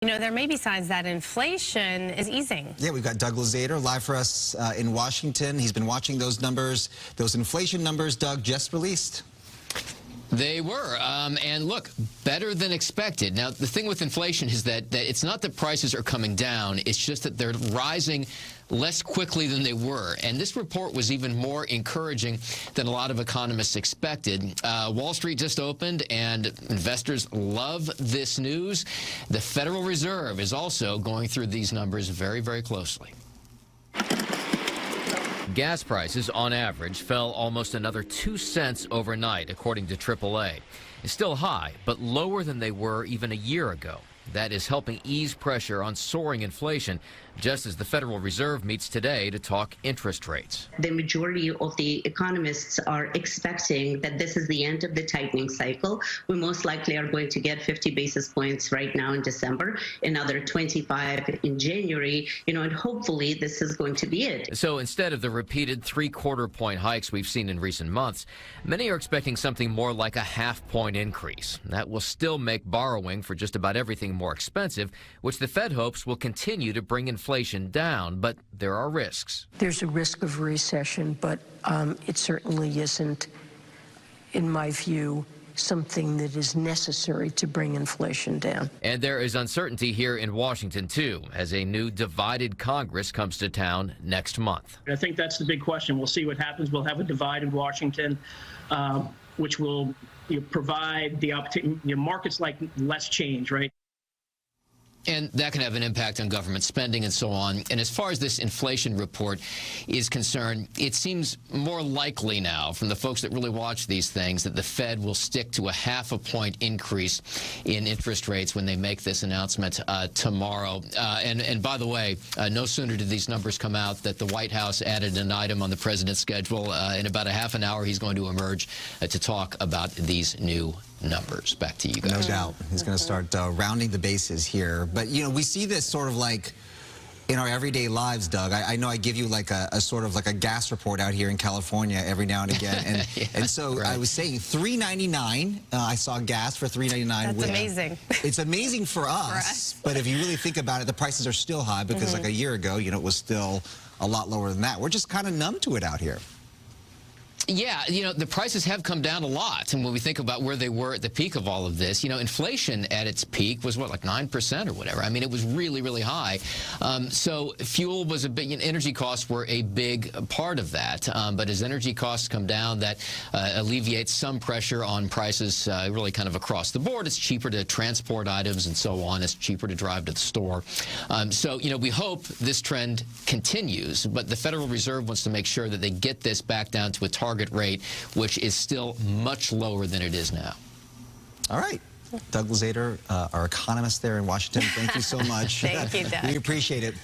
You know, there may be signs that inflation is easing. Yeah, we've got Doug Lazader live for us in Washington. He's been watching those numbers, those inflation numbers, Doug, just released. They were, and look, better than expected. Now, the thing with inflation is that it's not that prices are coming down, it's just that they're rising less quickly than they were. And this report was even more encouraging than a lot of economists expected. Wall Street just opened, and investors love this news. The Federal Reserve is also going through these numbers very, very closely. Gas prices, on average, fell almost another 2 cents overnight, according to AAA. It's still high, but lower than they were even a year ago. That is helping ease pressure on soaring inflation, just as the Federal Reserve meets today to talk interest rates. The majority of the economists are expecting that this is the end of the tightening cycle. We most likely are going to get 50 basis points right now in December, another 25 in January, and hopefully this is going to be it. So instead of the repeated 3/4 point hikes we've seen in recent months, many are expecting something more like a half-point increase. That will still make borrowing for just about everything more expensive, which the Fed hopes will continue to bring inflation down, but there are risks. There's a risk of recession, but it certainly isn't, in my view, something that is necessary to bring inflation down. And there is uncertainty here in Washington, too, as a new divided Congress comes to town next month. I think that's the big question. We'll see what happens. We'll have a divide in Washington, which will provide the opportunity. Markets like less change, right? And that can have an impact on government spending and so on. And as far as this inflation report is concerned, it seems more likely now from the folks that really watch these things that the Fed will stick to a half-a-point increase in interest rates when they make this announcement tomorrow. And by the way, no sooner did these numbers come out that the White House added an item on the president's schedule. In about a half an hour, he's going to emerge to talk about these new numbers. Back to you guys. No doubt. He's going to start rounding the bases here. But, we see this sort of like in our everyday lives, Doug. I know I give you like a sort of like a gas report out here in California every now and again. And, yeah, and so right. I was saying $3.99. I saw gas for $3.99. That's amazing. It's amazing for us. But if you really think about it, the prices are still high because like a year ago, it was still a lot lower than that. We're just kind of numb to it out here. Yeah, the prices have come down a lot. And when we think about where they were at the peak of all of this, inflation at its peak was, what, like 9% or whatever. I mean, it was really, really high. So fuel was a big, energy costs were a big part of that. But as energy costs come down, that alleviates some pressure on prices really kind of across the board. It's cheaper to transport items and so on. It's cheaper to drive to the store. So, we hope this trend continues. But the Federal Reserve wants to make sure that they get this back down to a target rate, which is still much lower than it is now. All right. Doug Lazader, our economist there in Washington, thank you so much. Thank you, Doug. We appreciate it.